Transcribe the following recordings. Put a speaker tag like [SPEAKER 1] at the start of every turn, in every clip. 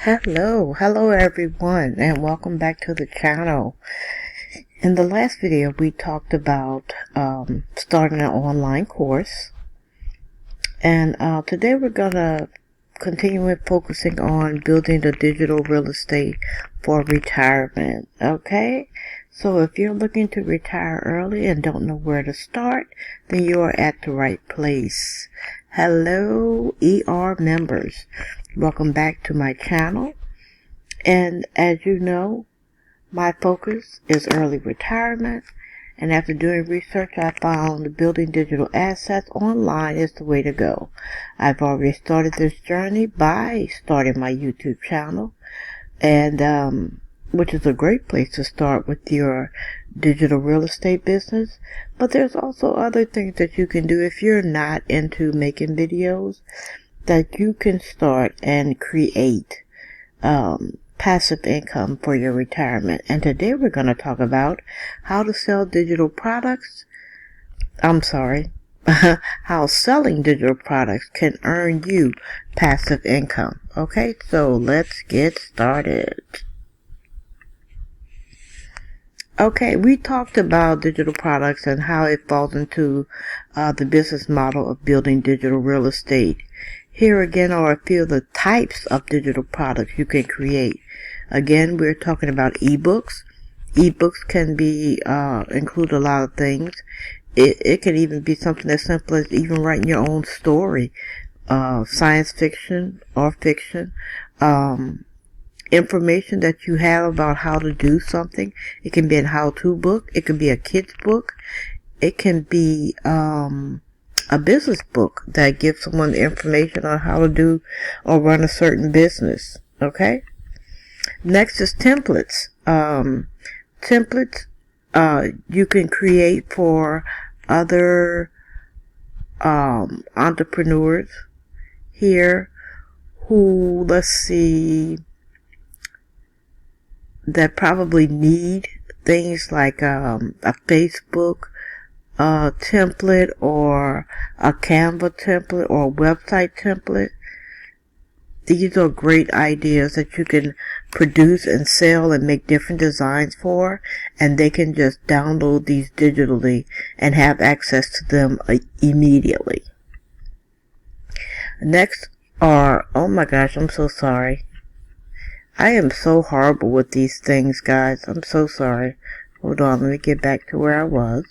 [SPEAKER 1] Hello everyone, and welcome back to the channel. In the last video, we talked about starting an online course, and today we're gonna continue with focusing on building the digital real estate for retirement. Okay, so if you're looking to retire early and don't know where to start, then you are at the right place. Hello ER members, welcome back to my channel. And as you know, my focus is early retirement, and after doing research, I found building digital assets online is the way to go. I've already started this journey by starting my YouTube channel, and which is a great place to start with your digital real estate business. But there's also other things that you can do if you're not into making videos, that you can start and create passive income for your retirement. And today we're going to talk about how to sell digital products. How selling digital products can earn you passive income. Okay, so let's get started. Okay, we talked about digital products and how it falls into the business model of building digital real estate. Here again are a few of the types of digital products you can create. Again, we're talking about ebooks. Ebooks can be include a lot of things. It can even be something as simple as even writing your own story, science fiction or fiction, information that you have about how to do something. It can be a how-to book. It can be a kid's book. It can be a business book that gives someone the information on how to do or run a certain business. Okay. Next is templates. Templates you can create for other entrepreneurs here who, that probably need things like a Facebook template or a Canva template or a website template. These are great ideas that you can produce and sell and make different designs for, and they can just download these digitally and have access to them immediately. Next are, oh my gosh, I'm so sorry. I am so horrible with these things, guys. I'm so sorry. Hold on, let me get back to where I was.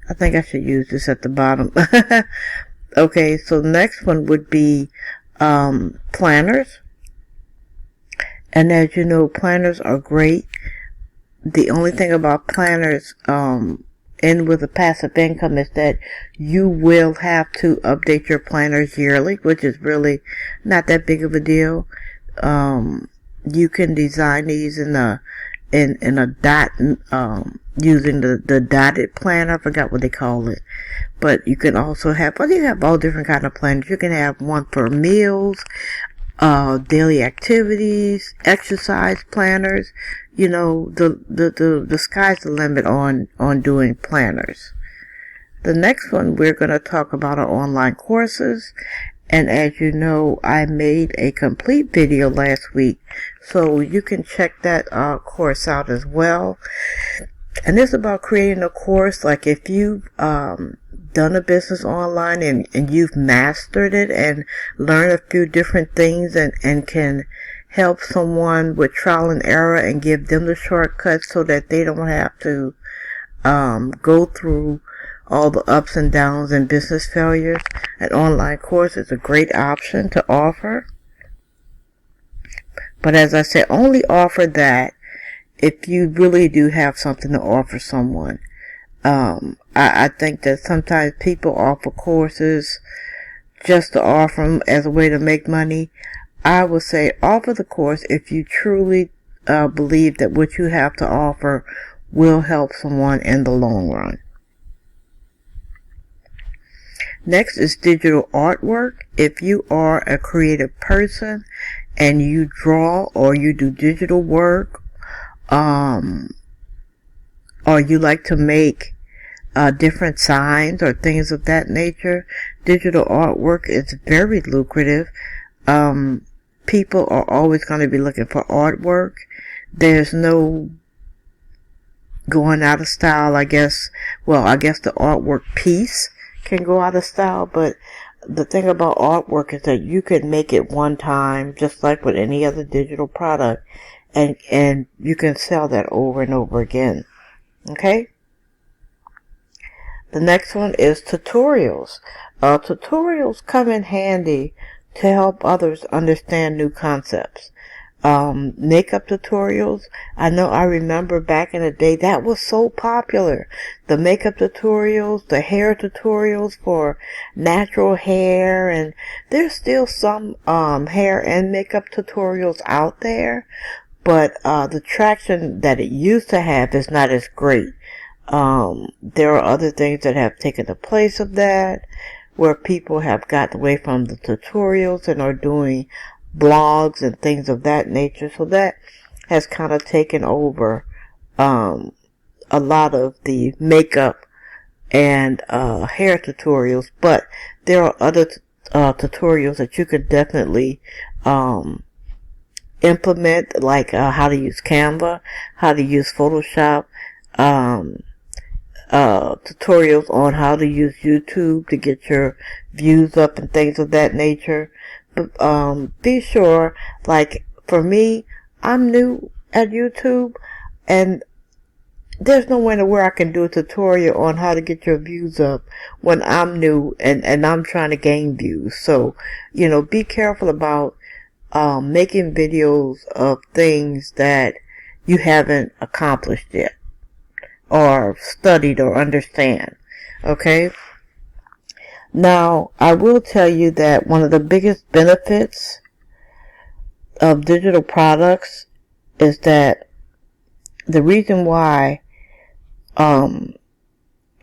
[SPEAKER 1] I think I should use this at the bottom. Okay, so the next one would be planners. And as you know, planners are great. The only thing about planners and with a passive income is that you will have to update your planners yearly, which is really not that big of a deal. You can design these in a dot, using the dotted planner. I forgot what they call it. But you can also have, you have all different kind of planners. You can have one for meals, daily activities, exercise planners. You know, the sky's the limit on doing planners. The next one we're going to talk about are online courses. And as you know, I made a complete video last week, so you can check that course out as well. And it's about creating a course. Like if you've done a business online and you've mastered it and learned a few different things and can help someone with trial and error and give them the shortcuts so that they don't have to go through all the ups and downs and business failures, an online course is a great option to offer. But as I said, only offer that if you really do have something to offer someone. I think that sometimes people offer courses just to offer them as a way to make money. I would say offer the course if you truly believe that what you have to offer will help someone in the long run. Next is digital artwork. If you are a creative person and you draw or you do digital work, or you like to make different signs or things of that nature. Digital artwork is very lucrative. People are always going to be looking for artwork. There's no going out of style, I guess. Well, I guess the artwork piece can go out of style, but the thing about artwork is that you can make it one time, just like with any other digital product, and you can sell that over and over again. Okay? The next one is tutorials. Tutorials come in handy to help others understand new concepts. Makeup tutorials, I remember back in the day that was so popular. The makeup tutorials, the hair tutorials for natural hair, and there's still some hair and makeup tutorials out there, but the traction that it used to have is not as great. There are other things that have taken the place of that, where people have got away from the tutorials and are doing blogs and things of that nature. So that has kind of taken over a lot of the makeup and hair tutorials. But there are other tutorials that you could definitely implement, like how to use Canva, how to use Photoshop, tutorials on how to use YouTube to get your views up and things of that nature. But be sure, like for me, I'm new at YouTube, and there's no way where I can do a tutorial on how to get your views up when I'm new and I'm trying to gain views. So, be careful about making videos of things that you haven't accomplished yet, or studied or understand. Okay? Now, I will tell you that one of the biggest benefits of digital products is that the reason why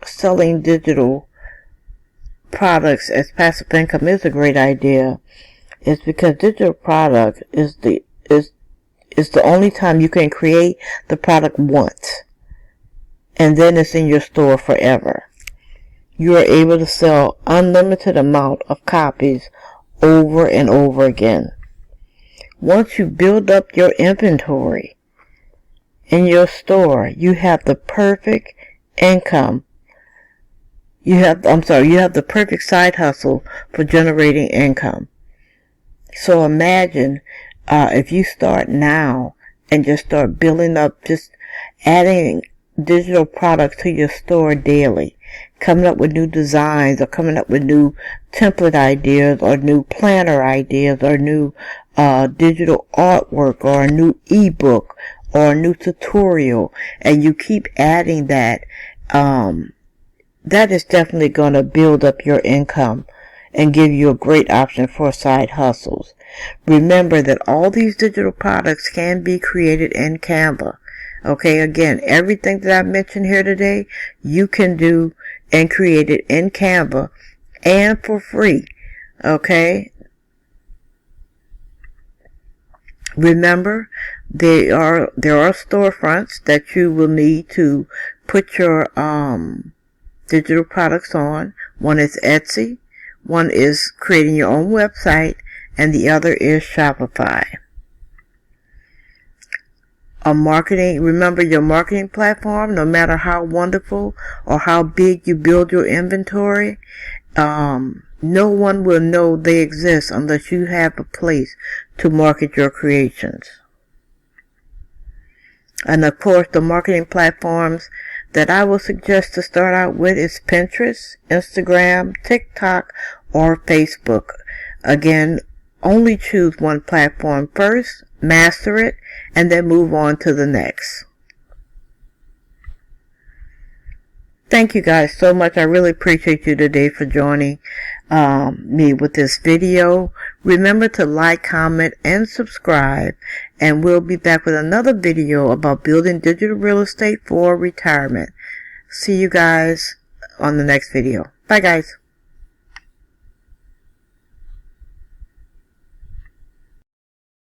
[SPEAKER 1] selling digital products as passive income is a great idea is because digital product is the only time you can create the product once, and then it's in your store forever. You are able to sell unlimited amount of copies over and over again. Once you build up your inventory in your store, you have the perfect income. You have the perfect side hustle for generating income. So imagine if you start now and just start building up, just adding digital products to your store daily, coming up with new designs, or coming up with new template ideas, or new planner ideas, or new digital artwork, or a new ebook, or a new tutorial, and you keep adding that, that is definitely going to build up your income and give you a great option for side hustles. Remember that all these digital products can be created in Canva. Okay, again, everything that I mentioned here today, you can do and create it in Canva, and for free. Okay? Remember, there are storefronts that you will need to put your digital products on. One is Etsy, one is creating your own website, and the other is Shopify. Remember your marketing platform, no matter how wonderful or how big you build your inventory, no one will know they exist unless you have a place to market your creations. And of course, the marketing platforms that I will suggest to start out with is Pinterest, Instagram, TikTok, or Facebook. Again, only choose one platform first, master it, and then move on to the next. Thank you guys so much. I really appreciate you today for joining me with this video. Remember to like, comment, and subscribe, and we'll be back with another video about building digital real estate for retirement. See you guys on the next video. Bye guys.